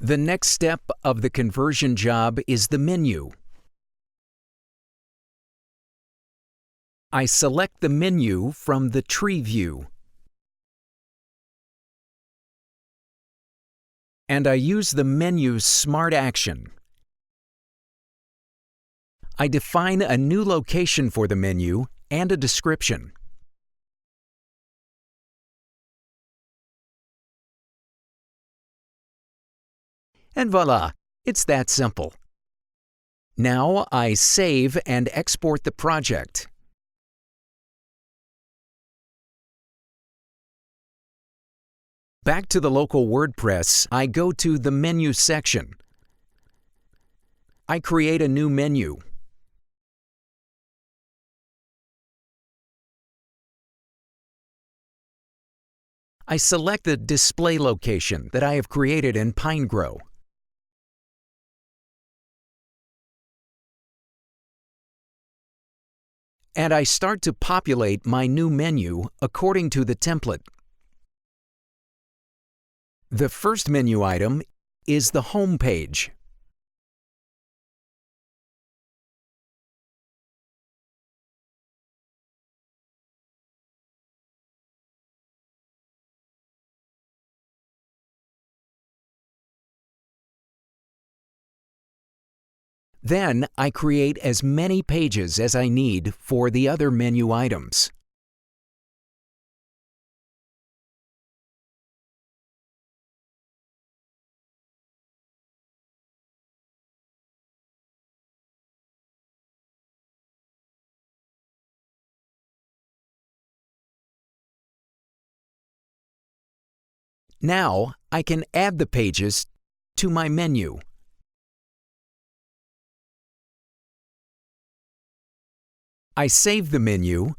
The next step of the conversion job is the menu. I select the menu from the tree view, and I use the menu's Smart Action. I define a new location for the menu and a description. And voila, it's that simple. Now I save and export the project. Back to the local WordPress, I go to the Menu section. I create a new menu. I select the display location that I have created in Pinegrow. And I start to populate my new menu according to the template. The first menu item is the Home page. Then I create as many pages as I need for the other menu items. Now I can add the pages to my menu. I save the menu.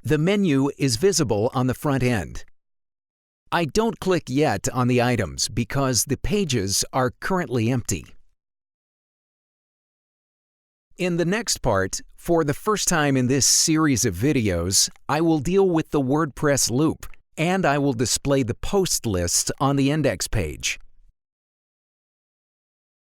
The menu is visible on the front end. I don't click yet on the items because the pages are currently empty. In the next part, for the first time in this series of videos, I will deal with the WordPress loop, and I will display the post list on the index page.